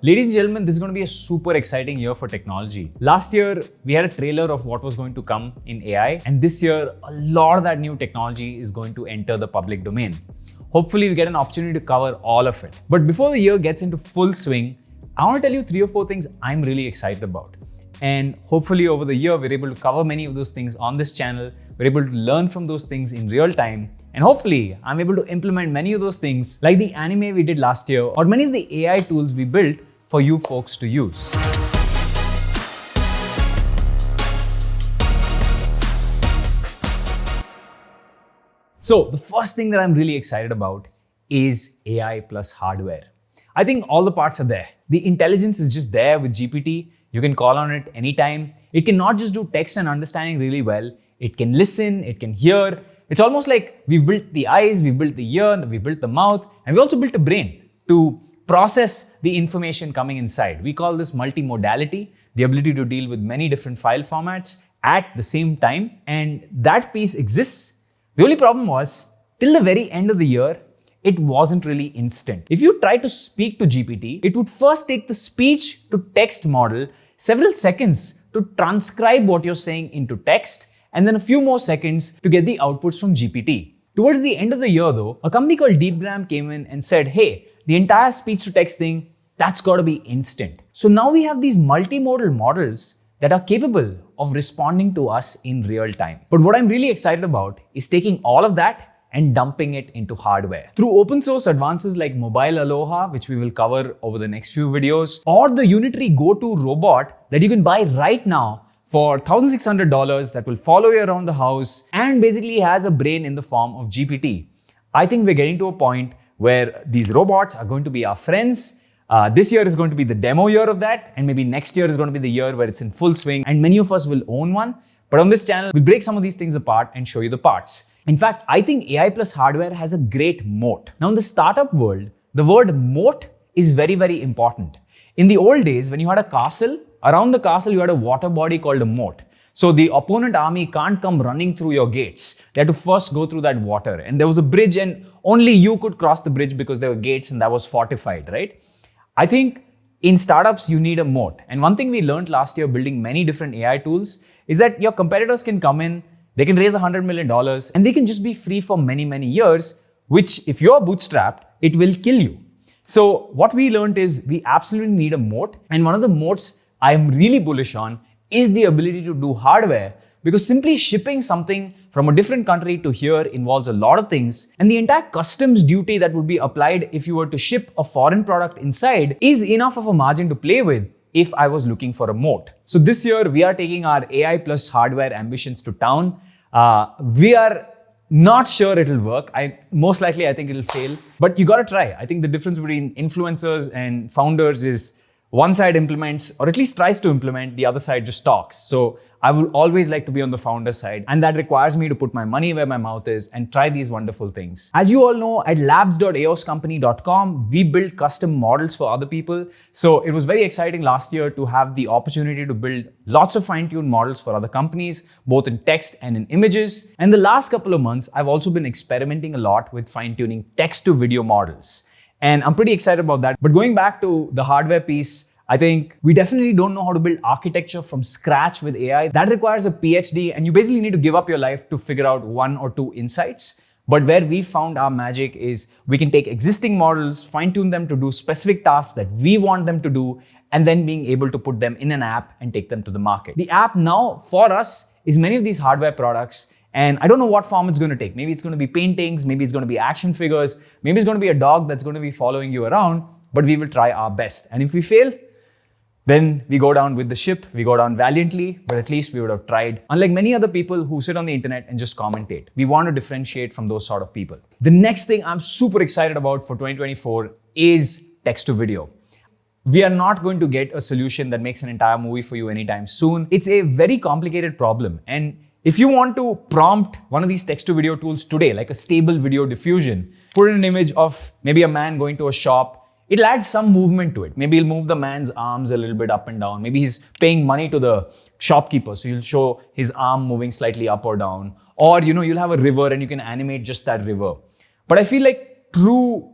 Ladies and gentlemen, this is going to be a super exciting year for technology. Last year, we had a trailer of what was going to come in AI, and this year, a lot of that new technology is going to enter the public domain. Hopefully, we get an opportunity to cover all of it. But before the year gets into full swing, I want to tell you 3 or 4 things I'm really excited about. And hopefully, over the year, we're able to cover many of those things on this channel. We're able to learn from those things in real time. And hopefully, I'm able to implement many of those things like the anime we did last year or many of the AI tools we built for you folks to use. So the first thing that I'm really excited about is AI plus hardware. I think all the parts are there. The intelligence is just there with GPT. You can call on it anytime. It can not just do text and understanding really well. It can listen, it can hear. It's almost like we've built the eyes, we've built the ear, we've built the mouth, and we also built a brain to process the information coming inside. We call this multimodality, the ability to deal with many different file formats at the same time. And that piece exists. The only problem was, till the very end of the year, it wasn't really instant. If you try to speak to GPT, it would first take the speech to text model several seconds to transcribe what you're saying into text, and then a few more seconds to get the outputs from GPT. Towards the end of the year though, a company called DeepGram came in and said, hey, the entire speech to text thing, that's got to be instant. So now we have these multimodal models that are capable of responding to us in real time. But what I'm really excited about is taking all of that and dumping it into hardware. Through open source advances like Mobile Aloha, which we will cover over the next few videos, or the Unitary Go-To robot that you can buy right now for $1,600 that will follow you around the house and basically has a brain in the form of GPT. I think we're getting to a point where these robots are going to be our friends. This year is going to be the demo year of that, and maybe next year is going to be the year where it's in full swing and many of us will own one. But on this channel, we'll break some of these things apart and show you the parts. In fact, I think AI plus hardware has a great moat. Now in the startup world, the word moat is very, very important. In the old days, when you had a castle, around the castle you had a water body called a moat. So the opponent army can't come running through your gates. They had to first go through that water. And there was a bridge and only you could cross the bridge because there were gates and that was fortified, right? I think in startups, you need a moat. And one thing we learned last year building many different AI tools is that your competitors can come in, they can raise $100 million and they can just be free for many, many years, which if you're bootstrapped, it will kill you. So what we learned is we absolutely need a moat. And one of the moats I am really bullish on is the ability to do hardware, because simply shipping something from a different country to here involves a lot of things, and the entire customs duty that would be applied if you were to ship a foreign product inside is enough of a margin to play with if I was looking for a moat. So this year we are taking our AI plus hardware ambitions to town. We are not sure it'll work. Most likely I think it'll fail, but you gotta try. I think the difference between influencers and founders is one side implements, or at least tries to implement, the other side just talks. So I will always like to be on the founder side, and that requires me to put my money where my mouth is and try these wonderful things. As you all know, at labs.aoscompany.com, we build custom models for other people. So it was very exciting last year to have the opportunity to build lots of fine-tuned models for other companies, both in text and in images. And the last couple of months, I've also been experimenting a lot with fine-tuning text-to-video models. And I'm pretty excited about that. But going back to the hardware piece, I think we definitely don't know how to build architecture from scratch with AI. That requires a PhD, and you basically need to give up your life to figure out 1 or 2 insights. But where we found our magic is we can take existing models, fine-tune them to do specific tasks that we want them to do, and then being able to put them in an app and take them to the market. The app now for us is many of these hardware products. And I don't know what form it's going to take. Maybe it's going to be paintings, maybe it's going to be action figures, maybe it's going to be a dog that's going to be following you around, but we will try our best. And if we fail, then we go down with the ship, we go down valiantly, but at least we would have tried. Unlike many other people who sit on the internet and just commentate, we want to differentiate from those sort of people. The next thing I'm super excited about for 2024 is text to video. We are not going to get a solution that makes an entire movie for you anytime soon. It's a very complicated problem. And if you want to prompt one of these text-to-video tools today, like a stable video diffusion, put in an image of maybe a man going to a shop, it'll add some movement to it. Maybe he'll move the man's arms a little bit up and down. Maybe he's paying money to the shopkeeper, so you'll show his arm moving slightly up or down. Or, you'll have a river and you can animate just that river. But I feel like true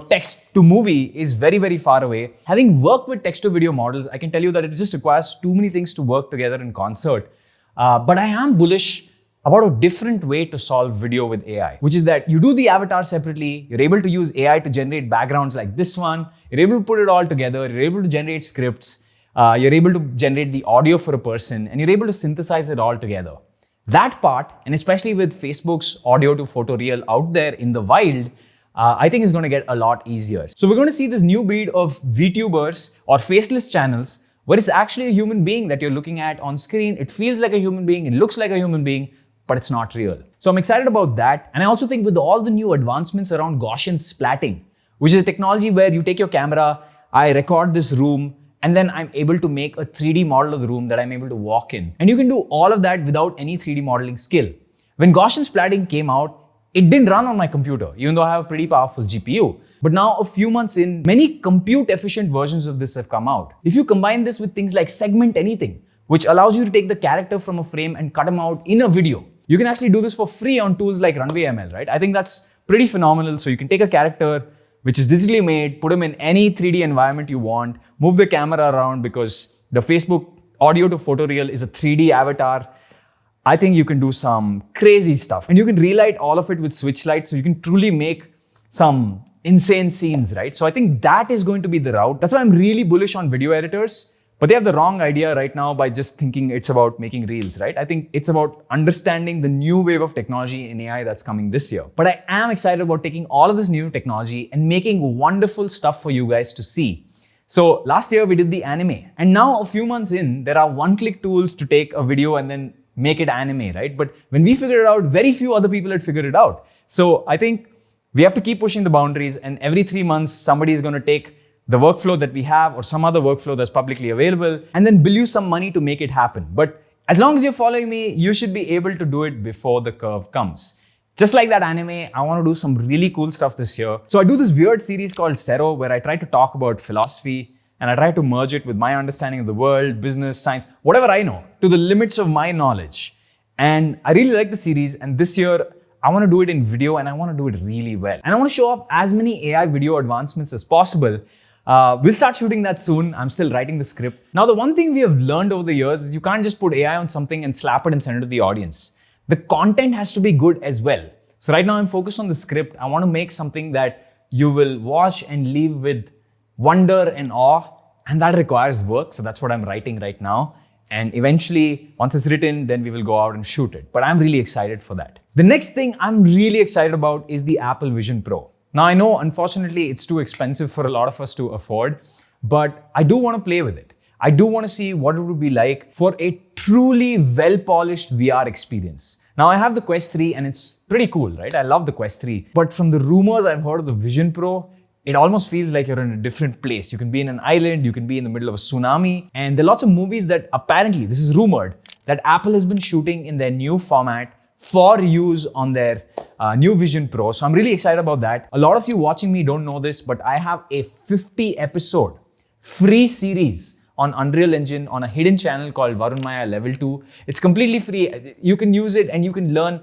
text to movie is very, very far away. Having worked with text to video models, I can tell you that it just requires too many things to work together in concert. But I am bullish about a different way to solve video with AI, which is that you do the avatar separately, you're able to use AI to generate backgrounds like this one, you're able to put it all together, you're able to generate scripts, you're able to generate the audio for a person, and you're able to synthesize it all together. That part, and especially with Facebook's audio to photo reel out there in the wild, I think is going to get a lot easier. So we're going to see this new breed of VTubers or faceless channels where it's actually a human being that you're looking at on screen. It feels like a human being, it looks like a human being, but it's not real. So I'm excited about that. And I also think with all the new advancements around Gaussian splatting, which is a technology where you take your camera, I record this room, and then I'm able to make a 3D model of the room that I'm able to walk in. And you can do all of that without any 3D modeling skill. When Gaussian splatting came out, it didn't run on my computer, even though I have a pretty powerful GPU. But now, a few months in, many compute-efficient versions of this have come out. If you combine this with things like Segment Anything, which allows you to take the character from a frame and cut them out in a video, you can actually do this for free on tools like Runway ML, right? I think that's pretty phenomenal. So you can take a character which is digitally made, put them in any 3D environment you want, move the camera around because the Facebook audio to photo reel is a 3D avatar. I think you can do some crazy stuff, and you can relight all of it with switch light, so you can truly make some insane scenes, right? So I think that is going to be the route. That's why I'm really bullish on video editors, but they have the wrong idea right now by just thinking it's about making reels, right? I think it's about understanding the new wave of technology in AI that's coming this year. But I am excited about taking all of this new technology and making wonderful stuff for you guys to see. So last year we did the anime, and now a few months in, there are one-click tools to take a video and then make it anime, right? But when we figured it out, very few other people had figured it out. So I think we have to keep pushing the boundaries, and every 3 months, somebody is going to take the workflow that we have or some other workflow that's publicly available and then bill you some money to make it happen. But as long as you're following me, you should be able to do it before the curve comes. Just like that anime, I want to do some really cool stuff this year. So I do this weird series called Zero, where I try to talk about philosophy and I try to merge it with my understanding of the world, business, science, whatever I know, to the limits of my knowledge. And I really like the series, and this year, I want to do it in video and I want to do it really well. And I want to show off as many AI video advancements as possible. We'll start shooting that soon. I'm still writing the script. Now, the one thing we have learned over the years is you can't just put AI on something and slap it and send it to the audience. The content has to be good as well. So right now I'm focused on the script. I want to make something that you will watch and leave with wonder and awe. And that requires work. So that's what I'm writing right now. And eventually, once it's written, then we will go out and shoot it. But I'm really excited for that. The next thing I'm really excited about is the Apple Vision Pro. Now, I know, unfortunately, it's too expensive for a lot of us to afford, but I do want to play with it. I do want to see what it would be like for a truly well-polished VR experience. Now, I have the Quest 3 and it's pretty cool, right? I love the Quest 3. But from the rumors I've heard of the Vision Pro, it almost feels like you're in a different place. You can be in an island, you can be in the middle of a tsunami. And there are lots of movies that apparently, this is rumored, that Apple has been shooting in their new format for use on their new Vision Pro. So I'm really excited about that. A lot of you watching me don't know this, but I have a 50 episode free series on Unreal Engine on a hidden channel called Varun Maya Level 2. It's completely free. You can use it and you can learn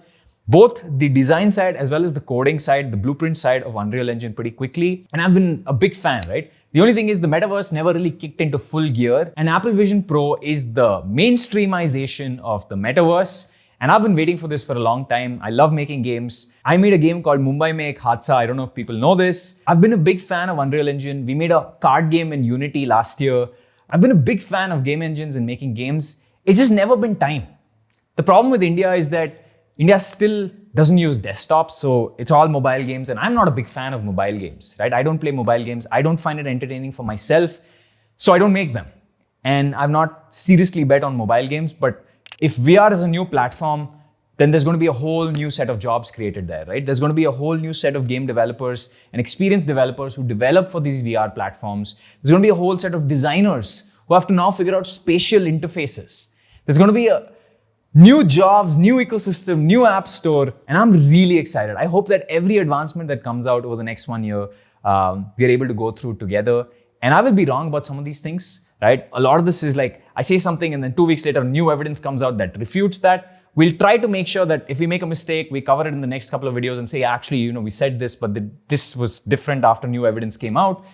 both the design side as well as the coding side, the blueprint side of Unreal Engine pretty quickly. And I've been a big fan, right? The only thing is the metaverse never really kicked into full gear, and Apple Vision Pro is the mainstreamization of the metaverse. And I've been waiting for this for a long time. I love making games. I made a game called Mumbai Mein Ek Hadsa. I don't know if people know this. I've been a big fan of Unreal Engine. We made a card game in Unity last year. I've been a big fan of game engines and making games. It's just never been time. The problem with India is that India still doesn't use desktops, so it's all mobile games, and I'm not a big fan of mobile games, right? I don't play mobile games. I don't find it entertaining for myself, so I don't make them. And I've not seriously bet on mobile games, but if VR is a new platform, then there's going to be a whole new set of jobs created there, right? There's going to be a whole new set of game developers and experienced developers who develop for these VR platforms. There's going to be a whole set of designers who have to now figure out spatial interfaces. There's going to be new jobs, new ecosystem, new app store, and I'm really excited. I hope that every advancement that comes out over the next 1 year, we're able to go through together. And I will be wrong about some of these things, right? A lot of this is like, I say something and then 2 weeks later, new evidence comes out that refutes that. We'll try to make sure that if we make a mistake, we cover it in the next couple of videos and say, actually, we said this, but this was different after new evidence came out.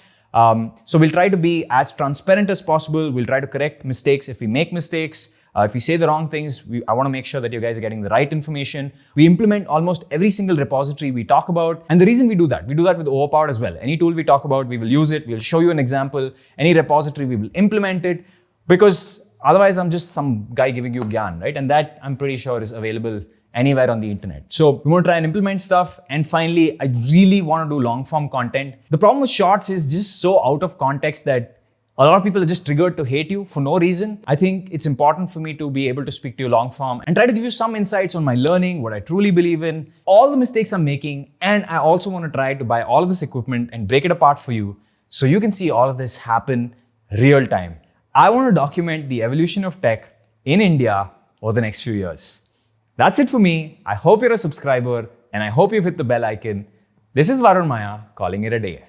So we'll try to be as transparent as possible. We'll try to correct mistakes if we make mistakes. If we say the wrong things, I want to make sure that you guys are getting the right information. We implement almost every single repository we talk about. And the reason we do that with Overpowered as well. Any tool we talk about, we will use it. We'll show you an example. Any repository, we will implement it. Because otherwise, I'm just some guy giving you gyan, right? And that, I'm pretty sure, is available anywhere on the internet. So we want to try and implement stuff. And finally, I really want to do long form content. The problem with shorts is just so out of context that a lot of people are just triggered to hate you for no reason. I think it's important for me to be able to speak to you long form and try to give you some insights on my learning, what I truly believe in, all the mistakes I'm making. And I also want to try to buy all of this equipment and break it apart for you so you can see all of this happen real time. I want to document the evolution of tech in India over the next few years. That's it for me. I hope you're a subscriber and I hope you've hit the bell icon. This is Varun Maya calling it a day.